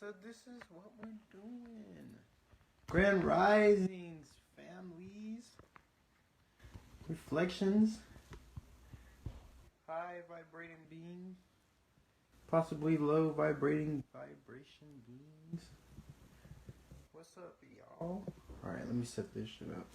So this is what we're doing. Grand risings, families, reflections, high vibrating beings, possibly low vibration beings. What's up, y'all? Alright, let me set this shit up.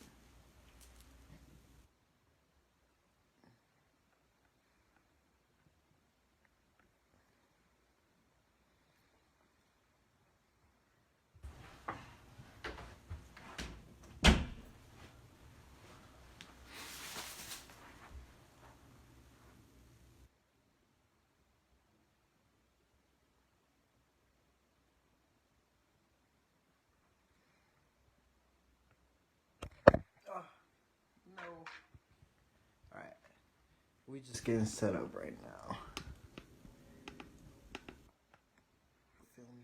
No. Alright. We just getting set up right now. Feel me?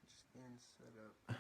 Just getting set up.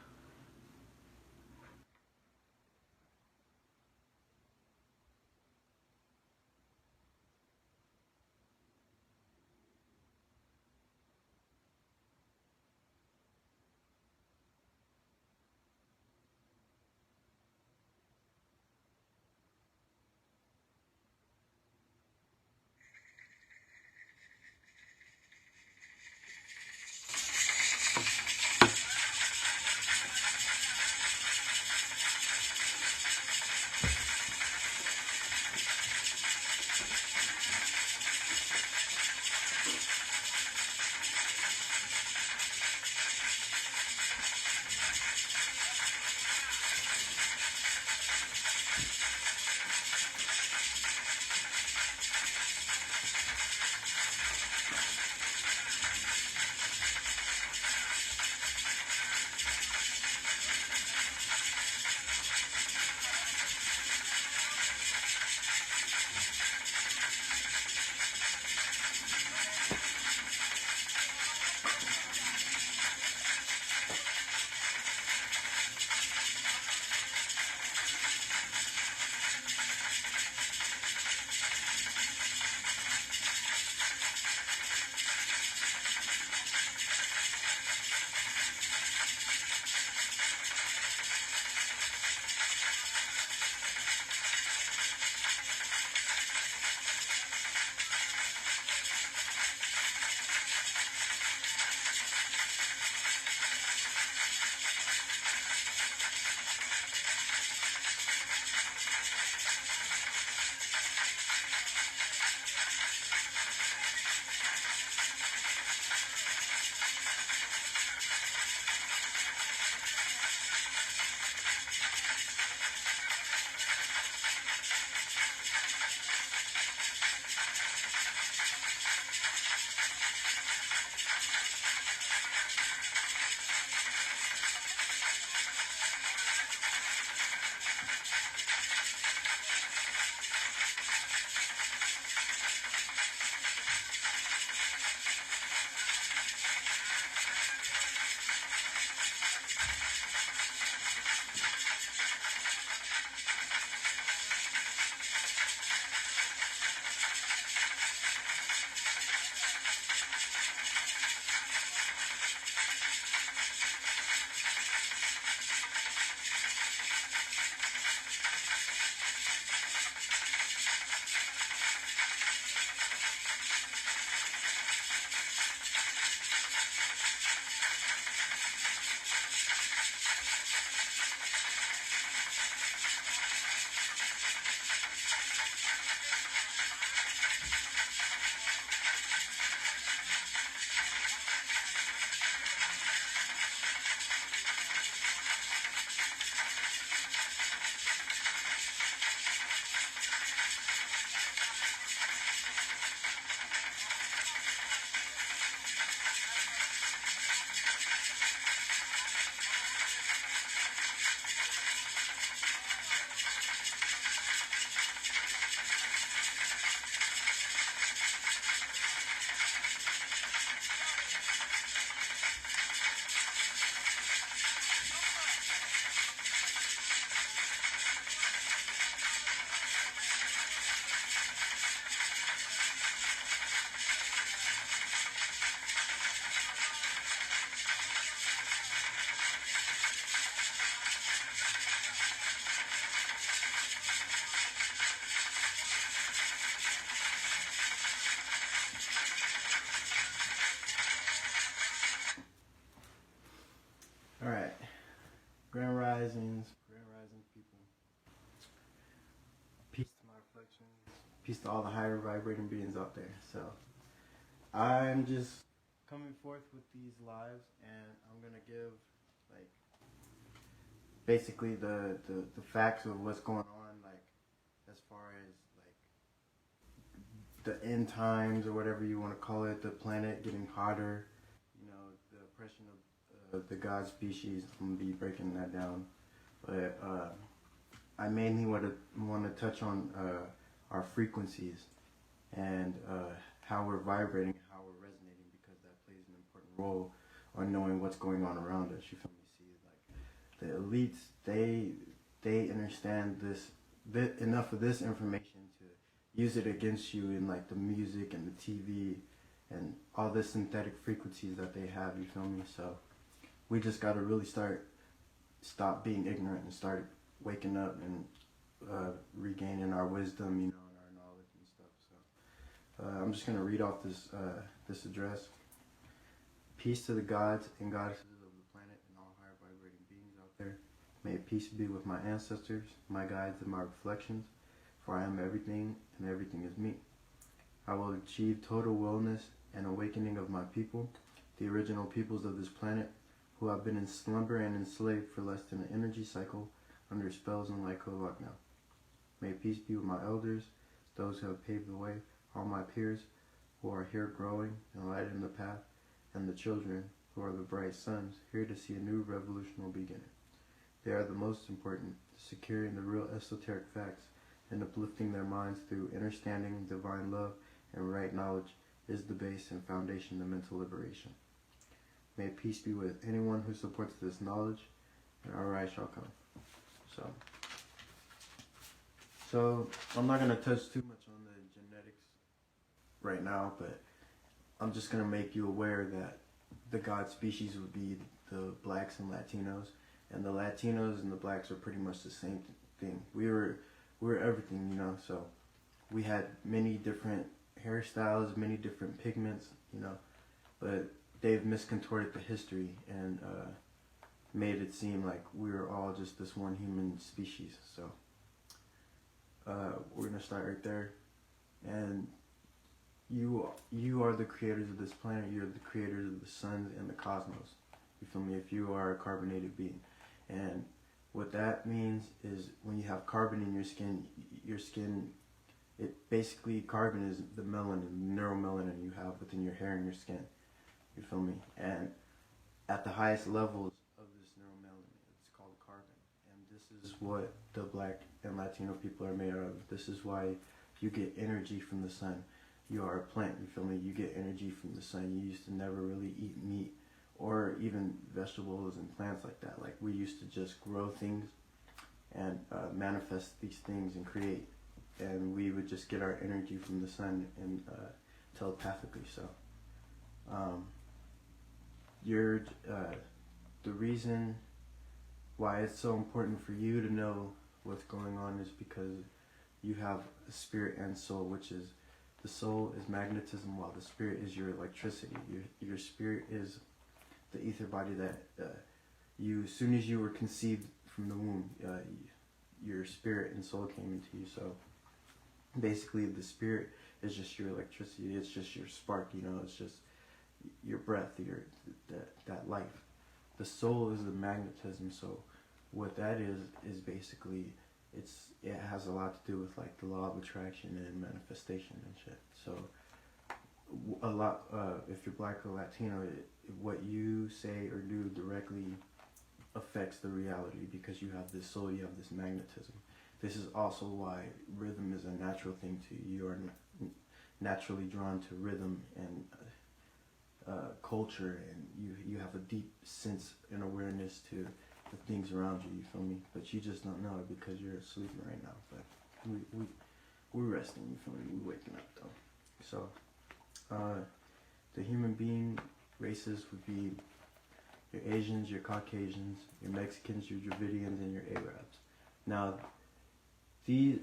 Peace to all the higher vibrating beings out there. So I'm just coming forth with these lives, and I'm gonna give like basically the facts of what's going on, like as far as like the end times or whatever you want to call it, the planet getting hotter, you know, the oppression of the god species. I'm gonna be breaking that down, but I mainly want to touch on our frequencies and how we're vibrating, how we're resonating, because that plays an important role on knowing what's going on around us. You feel me? See, like the elites, they understand enough of this information to use it against you in like the music and the TV and all the synthetic frequencies that they have. You feel me? So we just got to really stop being ignorant and start waking up and regaining our wisdom, you know, and our knowledge and stuff. So I'm just gonna read off this address. Peace to the gods and goddesses of the planet and all higher vibrating beings out there. May peace be with my ancestors, my guides, and my reflections. For I am everything, and everything is me. I will achieve total wellness and awakening of my people, the original peoples of this planet, who have been in slumber and enslaved for less than an energy cycle, under spells and like now. May peace be with my elders, those who have paved the way, all my peers who are here growing and lighting the path, and the children who are the bright suns, here to see a new revolutionary beginning. They are the most important, securing the real esoteric facts and uplifting their minds through understanding, divine love, and right knowledge is the base and foundation of mental liberation. May peace be with anyone who supports this knowledge, and our rise shall come. So I'm not going to touch too much on the genetics right now, but I'm just going to make you aware that the god species would be the blacks and Latinos, and the Latinos and the blacks are pretty much the same thing. We were everything, you know, so we had many different hairstyles, many different pigments, you know, but they've miscontorted the history and made it seem like we were all just this one human species. So we're gonna start right there. And you are the creators of this planet. You're the creators of the sun and the cosmos. You feel me? If you are a carbonated being, and what that means is when you have carbon in your skin, it basically, carbon is the melanin, neuromelanin you have within your hair and your skin. You feel me? And at the highest levels of this neuromelanin, it's called carbon. And this is what the black and Latino people are made of. This is why you get energy from the sun. You are a plant, you feel me? You get energy from the sun. You used to never really eat meat or even vegetables and plants like that. Like, we used to just grow things and manifest these things and create. And we would just get our energy from the sun and telepathically. So the reason why it's so important for you to know what's going on is because you have a spirit and soul, which is, the soul is magnetism, while the spirit is your electricity. Your spirit is the ether body that as soon as you were conceived from the womb, your spirit and soul came into you. So basically, the spirit is just your electricity. It's just your spark, you know. It's just your breath, that life. The soul is the magnetism. So what that is basically, it has a lot to do with like the law of attraction and manifestation and shit. So a lot, if you're black or Latino, what you say or do directly affects the reality, because you have this soul, you have this magnetism. This is also why rhythm is a natural thing to you. You are naturally drawn to rhythm and culture, and you have a deep sense and awareness to the things around you. You feel me? But you just don't know it because you're sleeping right now. But we're resting. You feel me? We're waking up though. So the human being races would be your Asians, your Caucasians, your Mexicans, your Dravidians, and your Arabs. Now, these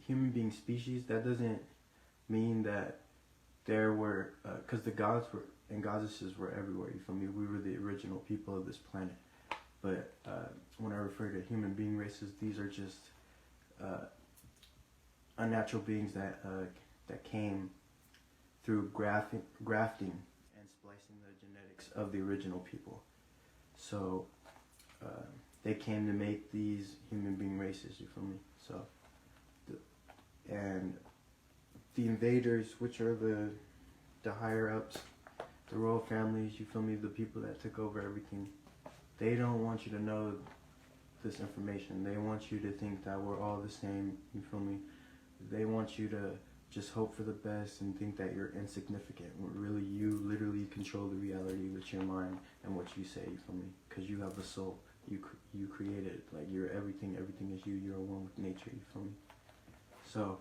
human being species, that doesn't mean that there were, because the gods were and goddesses were everywhere. You feel me? We were the original people of this planet. But when I refer to human being races, these are just unnatural beings that came through grafting and splicing the genetics of the original people. So they came to make these human being races. You feel me? So and the invaders, which are the higher ups, the royal families, you feel me, the people that took over everything, they don't want you to know this information. They want you to think that we're all the same, you feel me? They want you to just hope for the best and think that you're insignificant, when really you literally control the reality with your mind and what you say, you feel me? Because you have a soul, you created it, like you're everything is you, you're one with nature, you feel me? So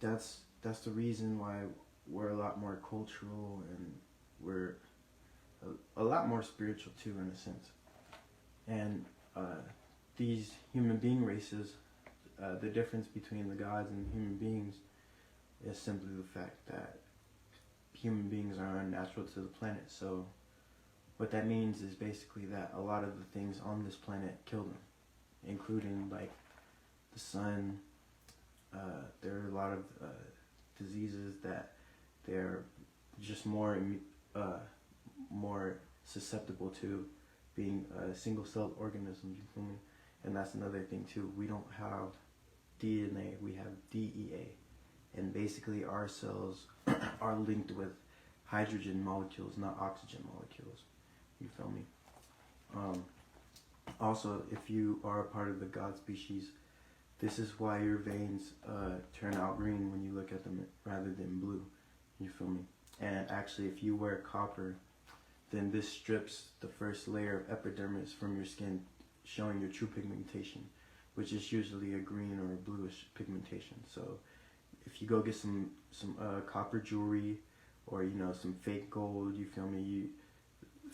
that's the reason why we're a lot more cultural, and we're a lot more spiritual too, in a sense. And these human being races, the difference between the gods and human beings is simply the fact that human beings are unnatural to the planet. So what that means is basically that a lot of the things on this planet kill them, including like the sun. There are a lot of diseases that they're just more susceptible to being single-celled organisms, you feel me? And that's another thing too. We don't have DNA, we have DEA. And basically our cells are linked with hydrogen molecules, not oxygen molecules. You feel me? Also, if you are a part of the God species, this is why your veins turn out green when you look at them rather than blue. You feel me? And actually, if you wear copper, then this strips the first layer of epidermis from your skin, showing your true pigmentation, which is usually a green or a bluish pigmentation. So if you go get some copper jewelry, or some fake gold, you feel me?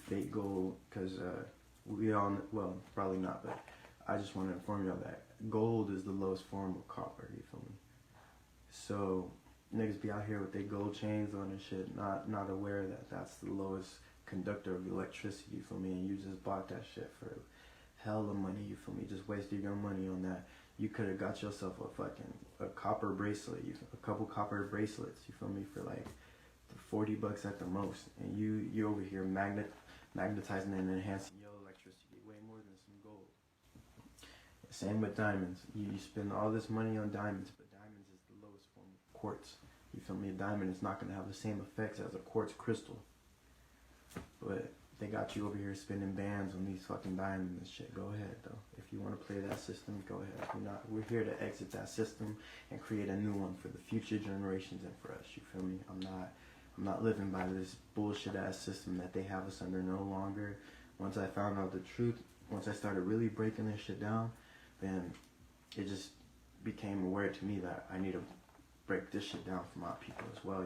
Fake gold, because we all, well, probably not, but I just want to inform y'all that gold is the lowest form of copper, you feel me? So niggas be out here with their gold chains on and shit, not aware that that's the lowest conductor of electricity, you feel me? And you just bought that shit for hella money, you feel me? Just wasted your money on that. You could have got yourself a copper bracelet, a couple copper bracelets, you feel me, for like $40 at the most, and you over here magnetizing and enhancing your electricity way more than some gold. Same with diamonds. You spend all this money on diamonds, but diamonds is the lowest form of quartz. You feel me? A diamond is not going to have the same effects as a quartz crystal. But they got you over here spending bands on these fucking diamonds and shit. Go ahead, though. If you want to play that system, go ahead. We're here to exit that system and create a new one for the future generations and for us. You feel me? I'm not living by this bullshit ass system that they have us under no longer. Once I found out the truth, once I started really breaking this shit down, then it just became aware to me that I need to break this shit down for my people as well.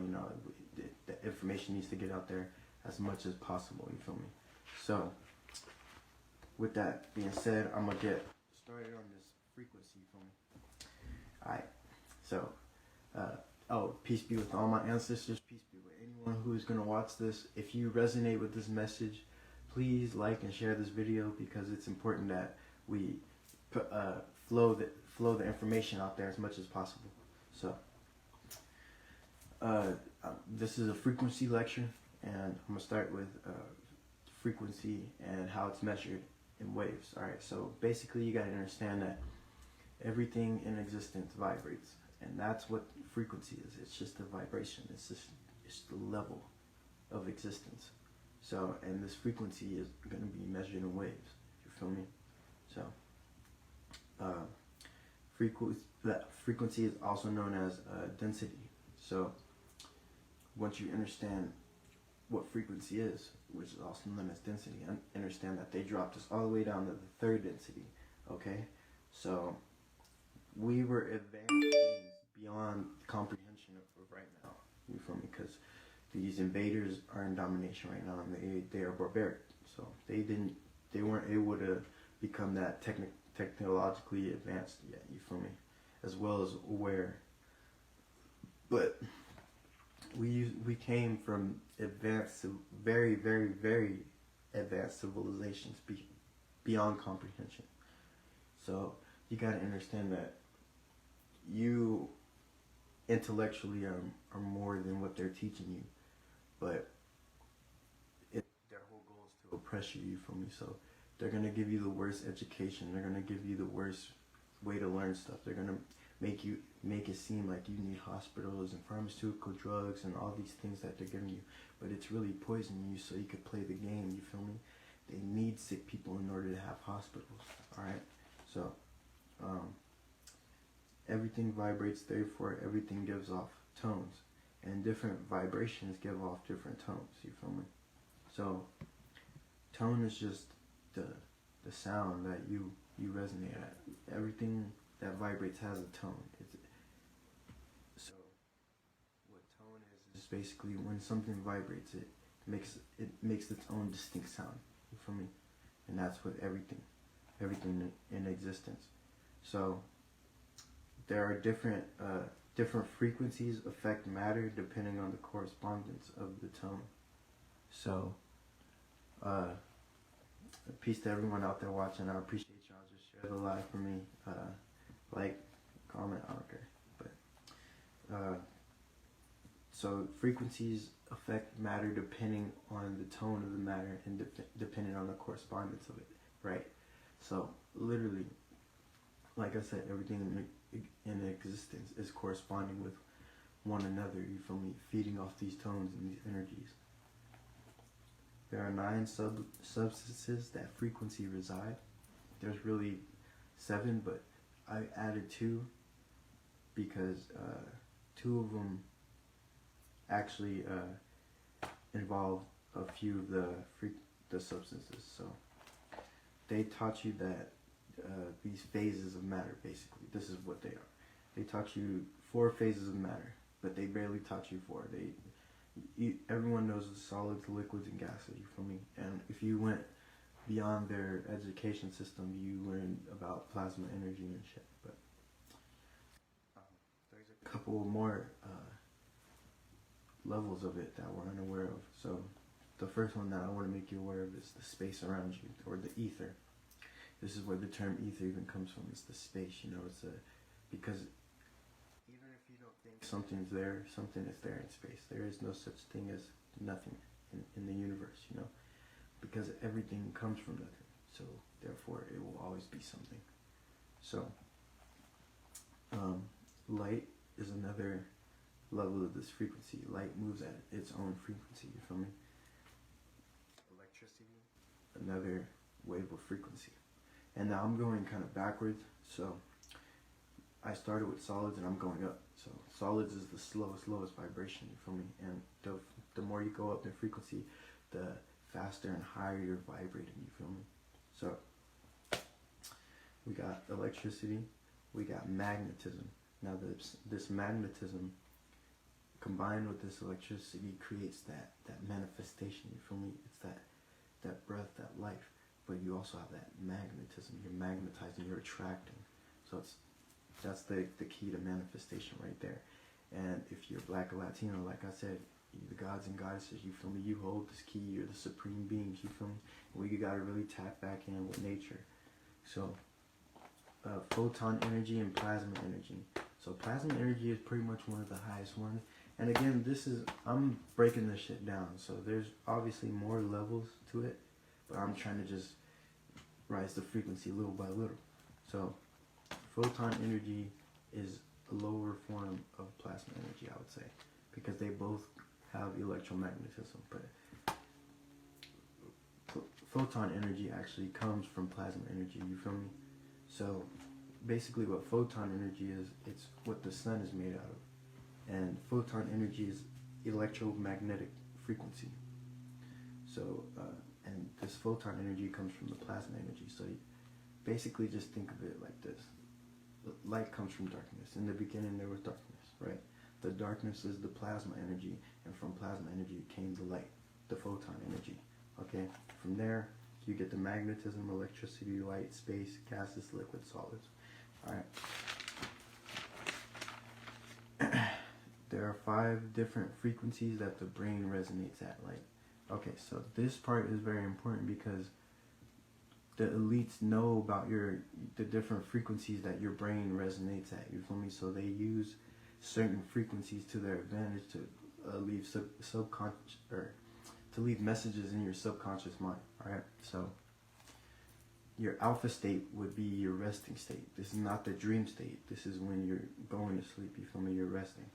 The information needs to get out there as much as possible, you feel me? So with that being said, I'm gonna get started on this frequency, you feel me? Alright, so peace be with all my ancestors, peace be with anyone who is gonna watch this. If you resonate with this message, please like and share this video, because it's important that we flow the information out there as much as possible. So this is a frequency lecture, and I'm gonna start with frequency and how it's measured in waves. Alright, so basically you gotta understand that everything in existence vibrates, and that's what frequency is. It's just a vibration. It's the level of existence. So, and this frequency is gonna be measured in waves. You feel me? So frequency is also known as density. So once you understand what frequency is, which is also known as density, understand that they dropped us all the way down to the third density. Okay, so we were advanced beings beyond comprehension of right now. You feel me? Because these invaders are in domination right now, and they are barbaric. So they weren't able to become that technologically advanced yet. You feel me? As well as aware. But we came from advanced, very, very, very advanced civilizations beyond comprehension. So you gotta understand that you intellectually are more than what they're teaching you, but their whole goal is to oppress you. You feel me? So they're gonna give you the worst education. They're gonna give you the worst way to learn stuff. They're gonna make it seem like you need hospitals and pharmaceutical drugs and all these things that they're giving you, but it's really poisoning you so you could play the game. You feel me? They need sick people in order to have hospitals. All right. So everything vibrates, therefore everything gives off tones, and different vibrations give off different tones. You feel me? So tone is just the sound that you resonate at. Everything that vibrates has a tone. So what tone is basically when something vibrates, it makes its own distinct sound. You feel me? And that's with everything in existence. So there are different frequencies affect matter depending on the correspondence of the tone. So peace to everyone out there watching. I appreciate y'all. Just share the live for me. Like, comment, I don't care. But so frequencies affect matter depending on the tone of the matter and depending on the correspondence of it, right? So literally, like I said, everything in existence is corresponding with one another. You feel me? Feeding off these tones and these energies. There are 9 substances that frequency reside. There's really 7, but I added 2 because 2 of them actually involve a few of the substances. So they taught you that these phases of matter, basically, this is what they are. They taught you 4 phases of matter, but they barely taught you 4. Everyone knows the solids, liquids, and gases. You feel me? And if you went beyond their education system, you learned about plasma energy and shit. But there's a couple more levels of it that we're unaware of. So the first one that I want to make you aware of is the space around you, or the ether. This is where the term ether even comes from. It's the space, you know. Because even if you don't think something's there, something is there in space. There is no such thing as nothing in the universe, you know, because everything comes from nothing. So therefore, it will always be something. So light is another level of this frequency. Light moves at its own frequency. You feel me? Electricity, another wave of frequency. And now I'm going kind of backwards. So I started with solids and I'm going up. So solids is the slowest vibration, you feel me? And the more you go up in frequency, the faster and higher you're vibrating, you feel me? So we got electricity, we got magnetism. Now this magnetism combined with this electricity creates that manifestation, you feel me? It's that breath, that life. But you also have that magnetism. You're magnetizing, you're attracting. So that's the key to manifestation right there. And if you're Black or Latino, like I said, the gods and goddesses, you feel me? You hold this key. You're the supreme beings, you feel me? We gotta really tap back in with nature. So photon energy and plasma energy. So plasma energy is pretty much one of the highest ones. And again, I'm breaking this shit down. So there's obviously more levels to it, but I'm trying to just rise the frequency little by little. So photon energy is a lower form of plasma energy, I would say, because they both have electromagnetism. But photon energy actually comes from plasma energy, you feel me? So basically what photon energy is, it's what the sun is made out of. And photon energy is electromagnetic frequency. So and this photon energy comes from the plasma energy. So you basically just think of it like this. Light comes from darkness. In the beginning there was darkness, right? The darkness is the plasma energy, and from plasma energy came the light, the photon energy. Okay? From there you get the magnetism, electricity, light, space, gases, liquid, solids. Alright. There are 5 different frequencies that the brain resonates at. Like, okay, so this part is very important because the elites know about the different frequencies that your brain resonates at. You feel me? So they use certain frequencies to their advantage to leave subconscious, or to leave messages in your subconscious mind. All right. So your alpha state would be your resting state. This is not the dream state. This is when you're going to sleep. You feel me? You're resting.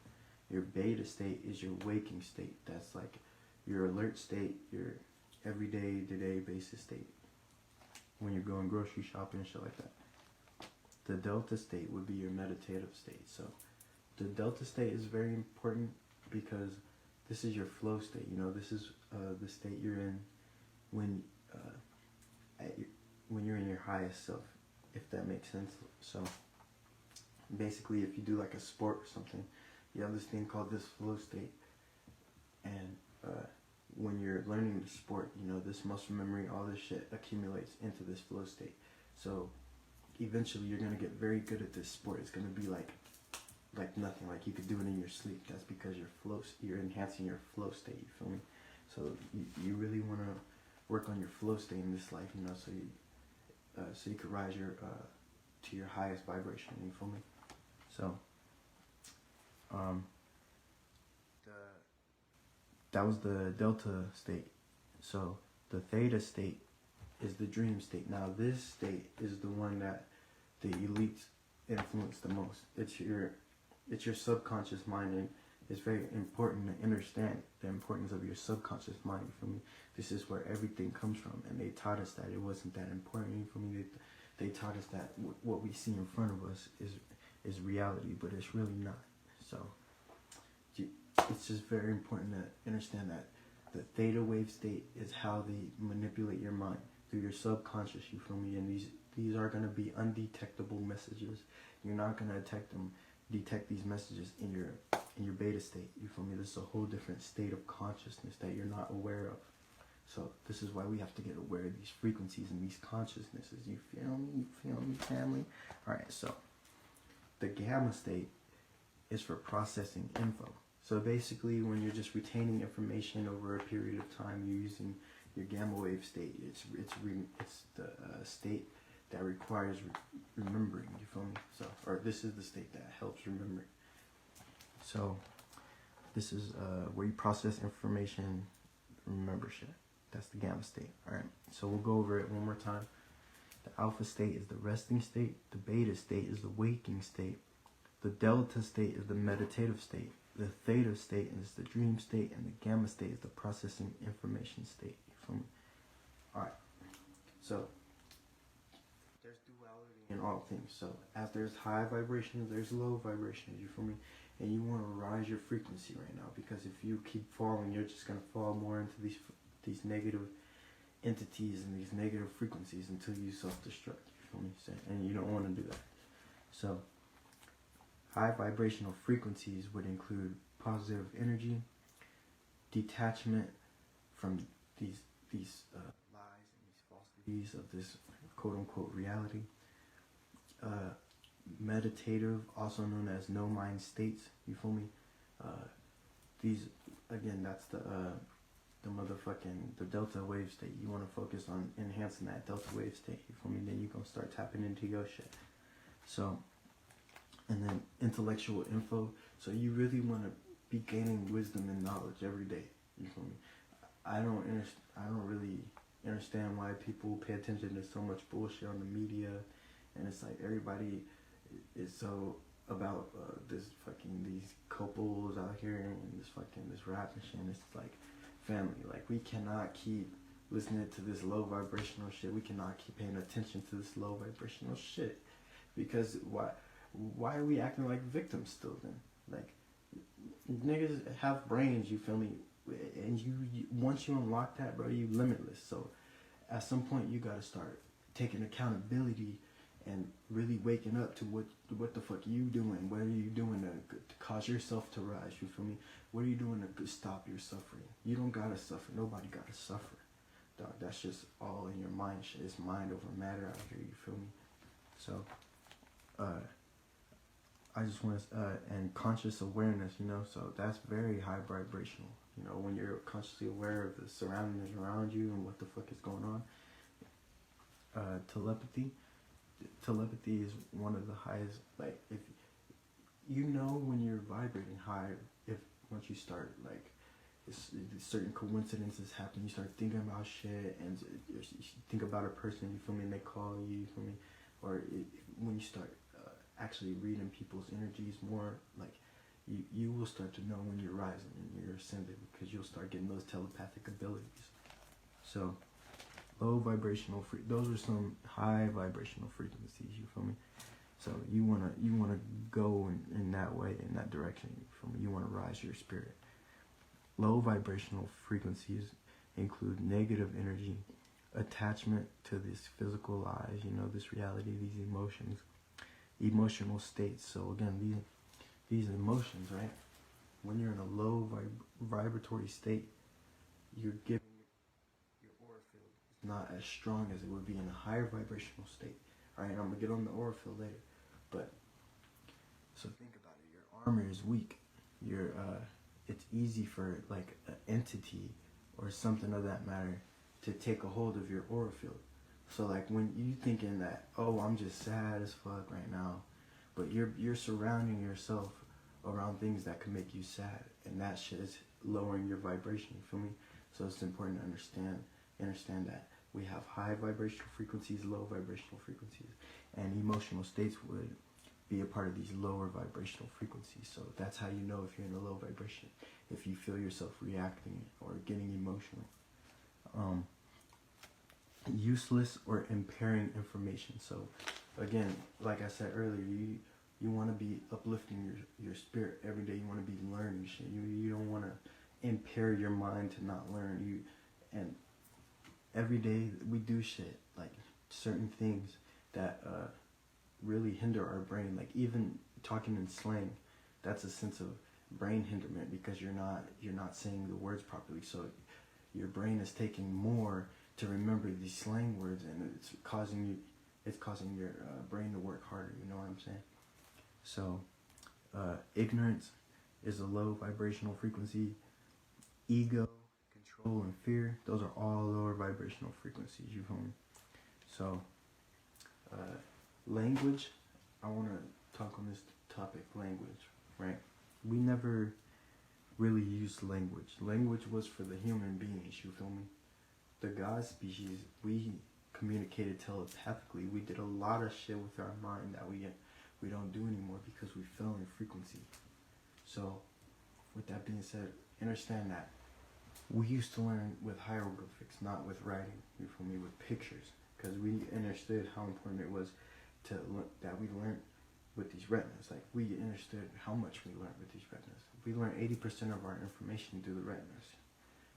Your beta state is your waking state. That's like your alert state, your everyday, to-day basis state. When you're going grocery shopping and shit like that. The delta state would be your meditative state. So the delta state is very important because this is your flow state. You know, this is the state you're in when you're in your highest self, if that makes sense. So basically, if you do like a sport or something, you have this thing called this flow state, and when you're learning the sport, you know, this muscle memory, all this shit accumulates into this flow state. So eventually you're gonna get very good at this sport. It's gonna be like nothing. Like you could do it in your sleep. That's because you're enhancing your flow state. You feel me? So you really want to work on your flow state in this life, you know, so you could rise to your highest vibration. You feel me? So that was the delta state. So the theta state is the dream state. Now this state is the one that the elites influence the most. It's your subconscious mind, and it's very important to understand the importance of your subconscious mind. You feel me? This is where everything comes from, and they taught us that it wasn't that important. You feel me? They taught us that what we see in front of us is reality, but it's really not. So it's just very important to understand that the theta wave state is how they manipulate your mind through your subconscious. You feel me? And these are going to be undetectable messages. You're not going to detect these messages in your beta state. You feel me? This is a whole different state of consciousness that you're not aware of. So this is why we have to get aware of these frequencies and these consciousnesses. You feel me? You feel me, family? Alright, so the gamma state is for processing info. So basically, when you're just retaining information over a period of time, you're using your gamma wave state. It's the state that requires remembering. You feel me? So, or this is the state that helps remembering. So this is where you process information, remember shit. That's the gamma state. All right. So we'll go over it one more time. The alpha state is the resting state. The beta state is the waking state. The delta state is the meditative state. The theta state is the dream state, and the gamma state is the processing information state. You feel me? All right. So there's duality in all things. So as there's high vibrations, there's low vibrations. You feel me? And you want to rise your frequency right now, because if you keep falling, you're just gonna fall more into these negative entities and these negative frequencies until you self-destruct. You feel me? So, and you don't want to do that. So high vibrational frequencies would include positive energy, detachment from these lies and these falsities of this quote-unquote reality, meditative, also known as no mind states. You feel me? These, again, that's the delta wave state. You want to focus on enhancing that delta wave state. You feel me? Then you're gonna start tapping into your shit. So, and then intellectual info. So you really want to be gaining wisdom and knowledge every day. You feel me? I don't really understand why people pay attention to so much bullshit on the media, and it's like everybody is so about these couples out here and this rap and shit. And it's like, family, like, we cannot keep listening to this low vibrational shit. We cannot keep paying attention to this low vibrational shit, because why are we acting like victims still then? Like, niggas have brains, you feel me? And you once you unlock that, bro, you limitless. So at some point you gotta start taking accountability and really waking up to what the fuck you doing. What are you doing to cause yourself to rise? You feel me? What are you doing to stop your suffering? You don't gotta suffer. Nobody gotta suffer, dog. That's just all in your mind shit. It's mind over matter out here. You feel me? So I just want to, and conscious awareness, you know, so that's very high vibrational. You know, when you're consciously aware of the surroundings around you and what the fuck is going on, telepathy. Telepathy is one of the highest, like, if you know when you're vibrating high, if once you start, like, certain coincidences happen, you start thinking about shit, and you think about a person, you feel me, and they call you feel me, or when you start actually reading people's energies more, like, you will start to know when you're rising and you're ascending, because you'll start getting those telepathic abilities. So low vibrational those are some high vibrational frequencies, you feel me? So you wanna go in that way, in that direction, you feel me? You wanna rise your spirit. Low vibrational frequencies include negative energy, attachment to this physical lives, this reality, these emotions, emotional states. So again, these emotions, right? When you're in a low vibratory state, you're giving your aura field is not as strong as it would be in a higher vibrational state. All right, I'm gonna get on the aura field later, but so think about it. Your armor is weak. It's easy for like an entity or something of that matter to take a hold of your aura field. So like when you thinking that, oh, I'm just sad as fuck right now, but you're surrounding yourself around things that can make you sad, and that shit is lowering your vibration, you feel me? So it's important to understand that we have high vibrational frequencies, low vibrational frequencies, and emotional states would be a part of these lower vibrational frequencies. So that's how you know if you're in a low vibration, if you feel yourself reacting or getting emotional. Useless or impairing information. So again, like I said earlier, you want to be uplifting your spirit every day. You want to be learning shit. You don't want to impair your mind to not learn. And every day we do shit, like certain things that really hinder our brain. Like even talking in slang, that's a sense of brain hinderment, because you're not saying the words properly. So your brain is taking more to remember these slang words, and it's causing your brain to work harder. You know what I'm saying? So ignorance is a low vibrational frequency. Ego, control, and fear, those are all lower vibrational frequencies, you feel me? So language, I want to talk on this topic, language, right? We never really used language. Language was for the human beings, you feel me? The God species, we communicated telepathically. We did a lot of shit with our mind that we don't do anymore because we fell in frequency. So with that being said, understand that we used to learn with hieroglyphics, not with writing, you feel me, with pictures, because we understood how important it was that we learned with these retinas. Like, we understood how much we learned with these retinas. We learned 80% of our information through the retinas.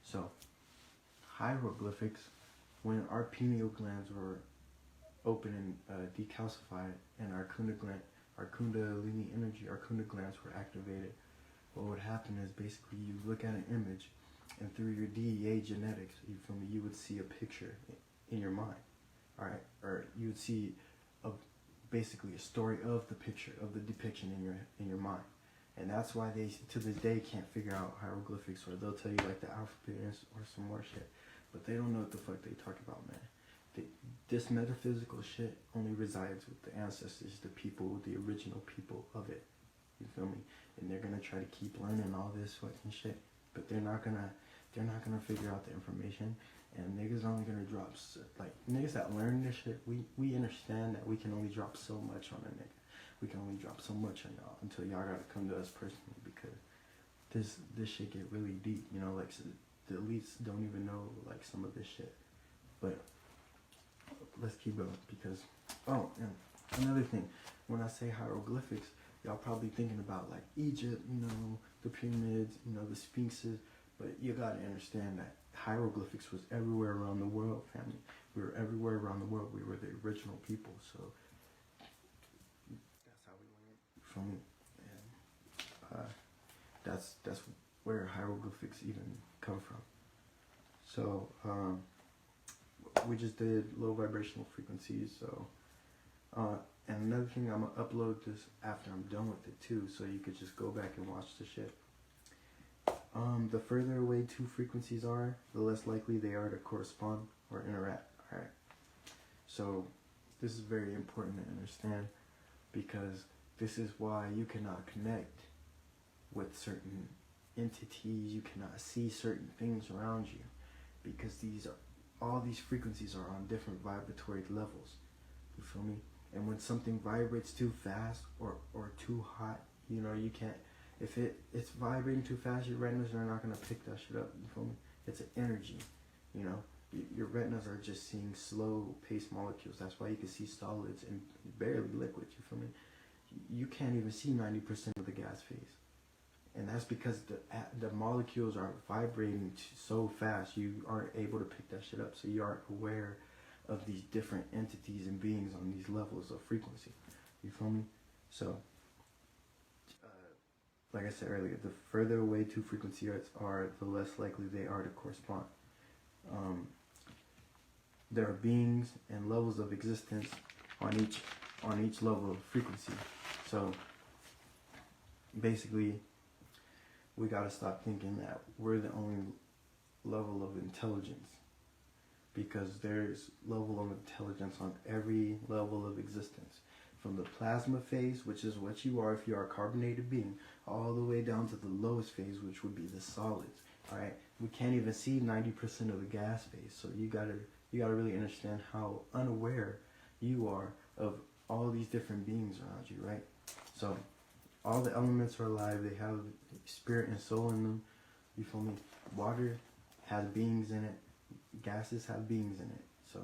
So hieroglyphics, when our pineal glands were open and decalcified, and our kundalini energy, our kunda glands were activated, what would happen is basically you look at an image, and through your DEA genetics, you feel me, you would see a picture in your mind, all right, or you would see basically a story of the picture, of the depiction in your mind. And that's why they to this day can't figure out hieroglyphics, or they'll tell you like the alphabet or some more shit, but they don't know what the fuck they talk about, man. This metaphysical shit only resides with the ancestors, the people, the original people of it. You feel me? And they're gonna try to keep learning all this fucking shit, but they're not gonna figure out the information. And niggas only gonna drop, like, niggas that learn this shit, we understand that we can only drop so much on a nigga. We can only drop so much on y'all until y'all gotta come to us personally, because this shit get really deep, you know, like, so the elites don't even know, like, some of this shit. But let's keep going, because, oh, and another thing, when I say hieroglyphics, y'all probably thinking about, like, Egypt, you know, the pyramids, you know, the sphinxes, but you gotta understand that hieroglyphics was everywhere around the world, family. We were everywhere around the world. We were the original people, so that's how we learned from it. And that's where hieroglyphics even come from. So we just did low vibrational frequencies. So and another thing, I'm gonna upload this after I'm done with it too, so you could just go back and watch the shit. The further away two frequencies are, the less likely they are to correspond or interact. Alright. So this is very important to understand, because this is why you cannot connect with certain entities, you cannot see certain things around you, because all these frequencies are on different vibratory levels. You feel me? And when something vibrates too fast or too hot, you know, you can't, if it's vibrating too fast, your retinas are not going to pick that shit up. You feel me? It's an energy, you know. Your retinas are just seeing slow paced molecules. That's why you can see solids and barely liquids. You feel me? You can't even see 90% of the gas phase, and that's because the molecules are vibrating so fast. You aren't able to pick that shit up, so you aren't aware of these different entities and beings on these levels of frequency. You feel me? So, like I said earlier, the further away two frequencies are, the less likely they are to correspond. There are beings and levels of existence on each level of frequency. So basically, we gotta stop thinking that we're the only level of intelligence, because there's level of intelligence on every level of existence, from the plasma phase, which is what you are if you are a carbonated being, all the way down to the lowest phase, which would be the solids. All right, we can't even see 90% of the gas phase, so you gotta really understand how unaware you are of all these different beings around you, right? So all the elements are alive. They have spirit and soul in them. You feel me? Water has beings in it. Gases have beings in it. So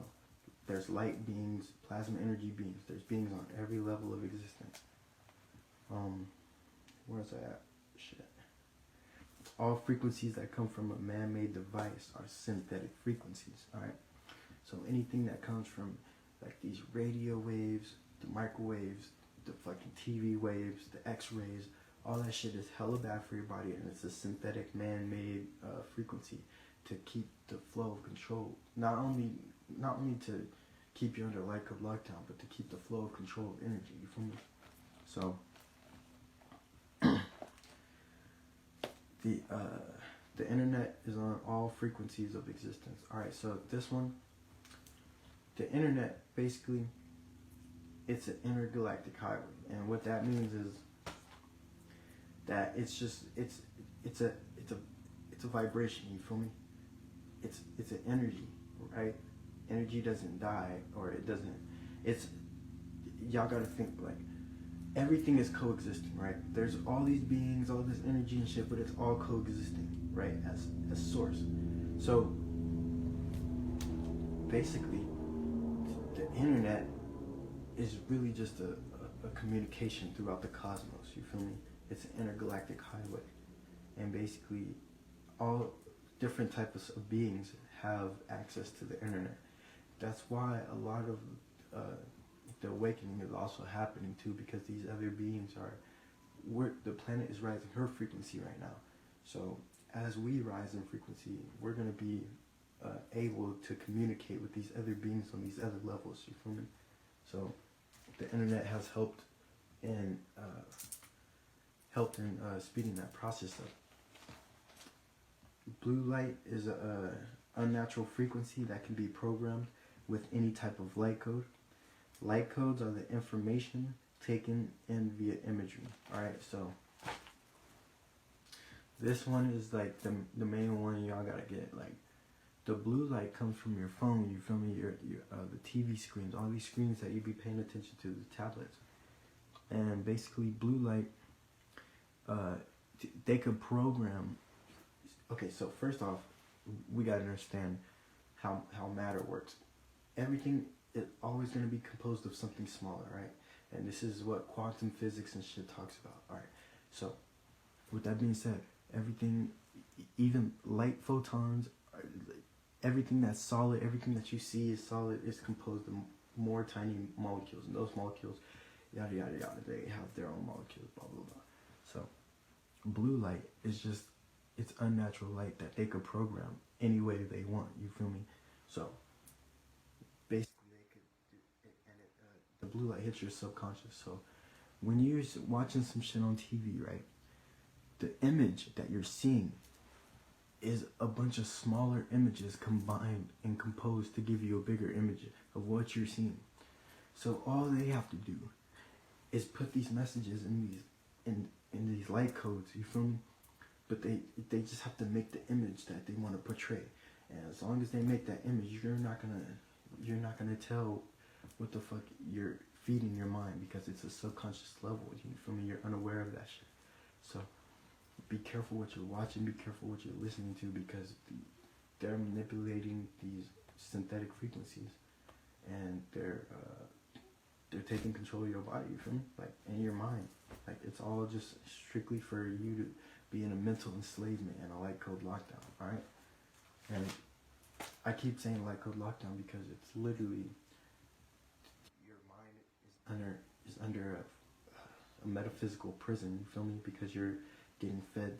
there's light beings, plasma energy beings. There's beings on every level of existence. Where's that at? Shit. All frequencies that come from a man-made device are synthetic frequencies. All right. So anything that comes from like these radio waves, the microwaves, the fucking TV waves, the X-rays, all that shit is hella bad for your body, and it's a synthetic man-made frequency to keep the flow of control. Not only to keep you under like of lockdown, but to keep the flow of control of energy. You feel me? So the internet is on all frequencies of existence. All right. So this one, the internet, basically, it's an intergalactic highway, and what that means is that it's a vibration. You feel me? It's an energy, right? Energy doesn't die, or it doesn't. Y'all gotta think, like, everything is coexisting, right? There's all these beings, all this energy and shit, but it's all coexisting, right? As source. So basically, the internet is really just a communication throughout the cosmos. You feel me? It's an intergalactic highway, and basically all different types of beings have access to the internet. That's why a lot of the awakening is also happening too, because these other beings the planet is rising her frequency right now. So as we rise in frequency, we're going to be able to communicate with these other beings on these other levels. You feel me? So the internet has helped in speeding that process up. Blue light is a unnatural frequency that can be programmed with any type of light code. Light codes are the information taken in via imagery. Alright, so this one is like the main one y'all gotta get. Like, the blue light comes from your phone, you feel me, your the TV screens, all these screens that you be paying attention to, the tablets. And basically blue light, they could program. Okay, so first off, we gotta understand how matter works. Everything is always gonna be composed of something smaller, right? And this is what quantum physics and shit talks about. Alright, so with that being said, everything, even light photons, everything that's solid, everything that you see is solid, is composed of more tiny molecules, and those molecules, yada yada yada, they have their own molecules, blah blah blah. So blue light is just, it's unnatural light that they could program any way they want. You feel me? So basically, they could do it, and the blue light hits your subconscious. So when you're watching some shit on TV, right, the image that you're seeing is a bunch of smaller images combined and composed to give you a bigger image of what you're seeing. So all they have to do is put these messages in these light codes, you feel me? But they just have to make the image that they want to portray. And as long as they make that image, you're not gonna tell what the fuck you're feeding your mind, because it's a subconscious level, you feel me? You're unaware of that shit. So be careful what you're watching, be careful what you're listening to, because they're manipulating these synthetic frequencies, and they're taking control of your body, you feel me? Like, and your mind. Like, it's all just strictly for you to be in a mental enslavement and a light code lockdown, alright? And I keep saying light code lockdown because it's literally, your mind is under a metaphysical prison, you feel me? Because you're getting fed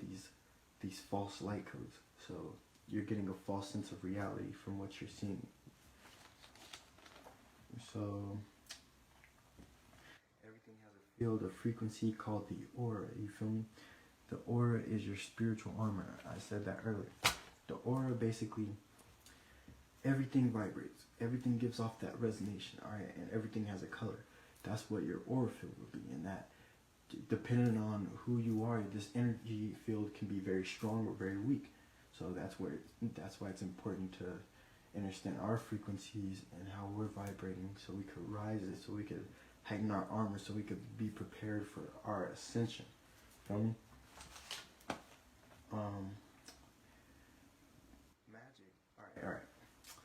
these false light codes. So you're getting a false sense of reality from what you're seeing. So everything has a field of frequency called the aura, you feel me? The aura is your spiritual armor. I said that earlier. The aura, basically, everything vibrates. Everything gives off that resonance, alright? And everything has a color. That's what your aura field will be. And that, depending on who you are, this energy field can be very strong or very weak. So that's why it's important to understand our frequencies and how we're vibrating, so we could rise it, so we could heighten our armor, so we could be prepared for our ascension. Feel me? Magic. Alright.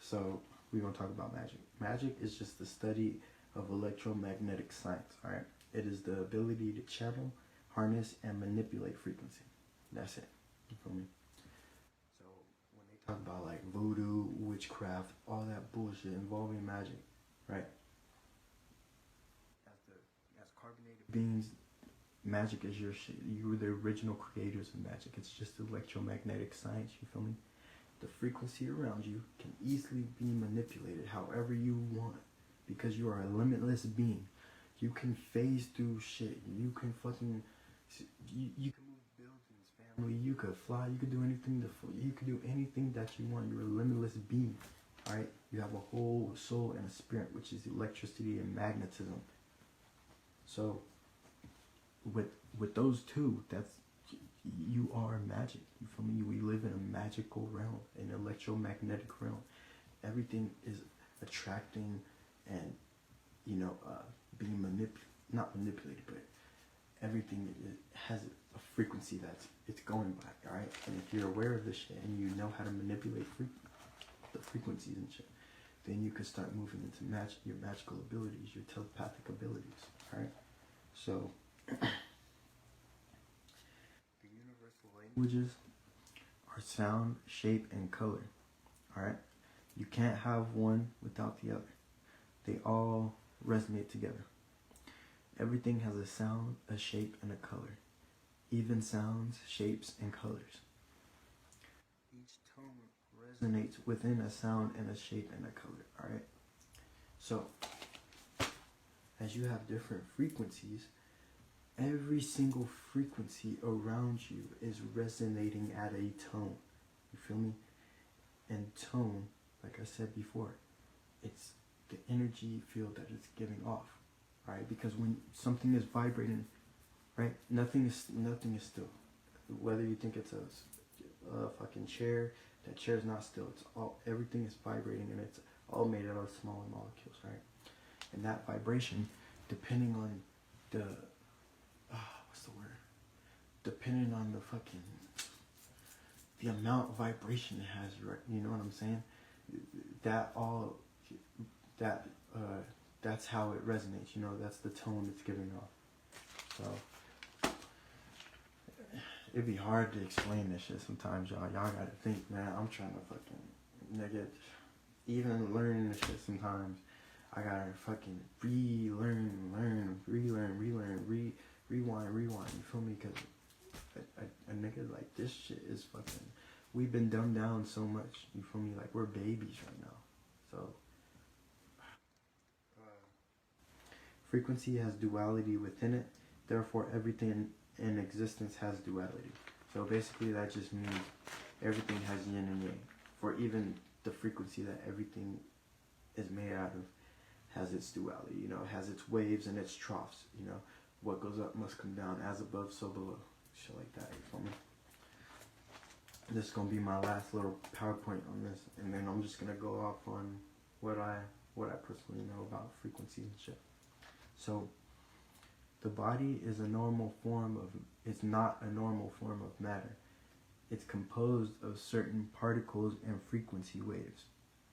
So we're gonna talk about magic. Magic is just the study of electromagnetic science, alright? It is the ability to channel, harness, and manipulate frequency. That's it. You feel me? So when they talk about like voodoo, witchcraft, all that bullshit involving magic, right? As carbonated beings, magic is your shit. You were the original creators of magic. It's just electromagnetic science, you feel me? The frequency around you can easily be manipulated however you want, because you are a limitless being. You can phase through shit. You can fucking, you can move buildings, family. You could fly. You could do anything. You could do anything that you want. You're a limitless being. All right. You have a whole soul and a spirit, which is electricity and magnetism. So, with those two, you are magic. You feel me? We live in a magical realm, an electromagnetic realm. Everything is attracting and, being not manipulated, but everything has a frequency it's going by, alright? And if you're aware of this shit and you know how to manipulate the frequencies and shit, then you can start moving into your magical abilities, your telepathic abilities, alright? So, the universal languages are sound, shape, and color, alright? You can't have one without the other. They all resonate together. Everything has a sound, a shape, and a color. Even sounds, shapes, and colors. Each tone resonates within a sound and a shape and a color, alright? So, as you have different frequencies, every single frequency around you is resonating at a tone. You feel me? And tone, like I said before, it's the energy field that it's giving off, right? Because when something is vibrating, right, nothing is still. Whether you think it's a fucking chair, that chair is not still. Everything is vibrating, and it's all made out of smaller molecules, right? And that vibration, depending on depending on the amount of vibration it has, right? You know what I'm saying? That's how it resonates, that's the tone it's giving off. So it'd be hard to explain this shit sometimes, y'all gotta think, man. I'm trying to fucking even learning this shit sometimes. I gotta fucking relearn, rewind, you feel me? Cause a nigga like this shit is fucking, we've been dumbed down so much, you feel me? Like, we're babies right now. So frequency has duality within it, therefore everything in existence has duality. So basically that just means everything has yin and yang. For even the frequency that everything is made out of has its duality, you know, has its waves and its troughs, you know. What goes up must come down, as above, so below. Shit like that, you feel me? This is gonna be my last little PowerPoint on this, and then I'm just gonna go off on what I personally know about frequencies and shit. So the body is it's not a normal form of matter. It's composed of certain particles and frequency waves.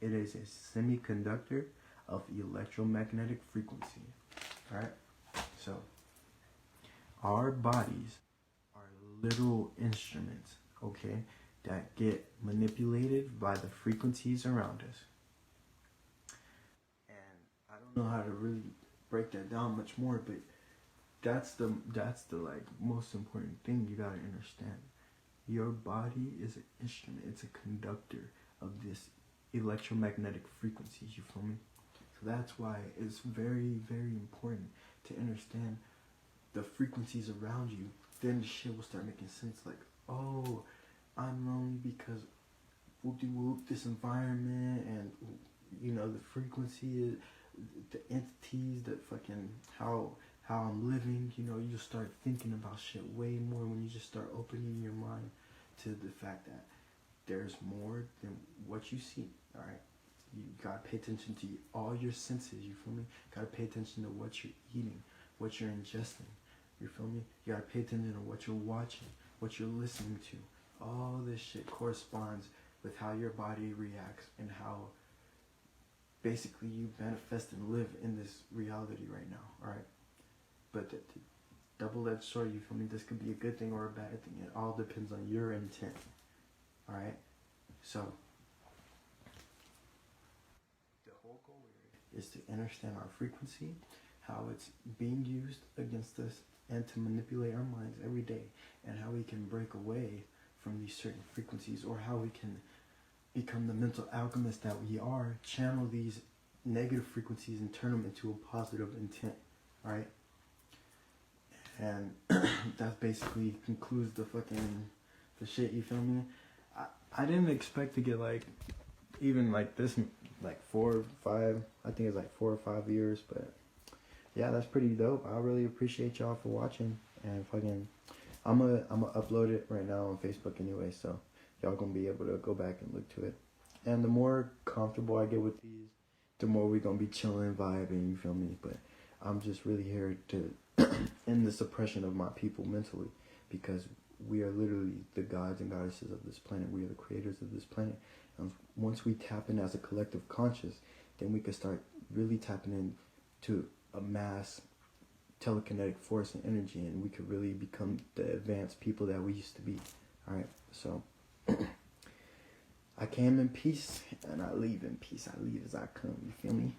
It is a semiconductor of electromagnetic frequency. Alright? So our bodies are literal instruments, okay, that get manipulated by the frequencies around us. And I don't know how to really break that down much more, but that's the like most important thing you gotta understand. Your body is an instrument, it's a conductor of this electromagnetic frequencies, you feel me? So that's why it's very, very important to understand the frequencies around you. Then the shit will start making sense, like, oh, I'm lonely because whoop-de-whoop, this environment, and, you know, the frequency, the entities, the fucking, how I'm living, you know, you start thinking about shit way more when you just start opening your mind to the fact that there's more than what you see, alright? You gotta pay attention to all your senses, you feel me? Gotta pay attention to what you're eating, what you're ingesting, you feel me? You gotta pay attention to what you're watching, what you're listening to. All this shit corresponds with how your body reacts and how basically you manifest and live in this reality right now, alright? But the double-edged sword, you feel me? This could be a good thing or a bad thing. It all depends on your intent, alright? So the whole goal here is to understand our frequency, how it's being used against us, and to manipulate our minds every day, and how we can break away from these certain frequencies, or how we can become the mental alchemist that we are, channel these negative frequencies and turn them into a positive intent, right? And that basically concludes the shit, you feel me? I didn't expect to get like even like this, like 4 or 5, I think it's like 4 or 5 years, but yeah, that's pretty dope. I really appreciate y'all for watching, and fucking I'm gonna upload it right now on Facebook anyway, so y'all gonna be able to go back and look to it. And the more comfortable I get with these, the more we gonna be chilling, vibing, you feel me? But I'm just really here to end the suppression of my people mentally, because we are literally the gods and goddesses of this planet. We are the creators of this planet. And once we tap in as a collective conscious, then we can start really tapping in to a mass telekinetic force and energy, and we could really become the advanced people that we used to be. Alright, so I came in peace and I leave in peace. I leave as I come, you feel me?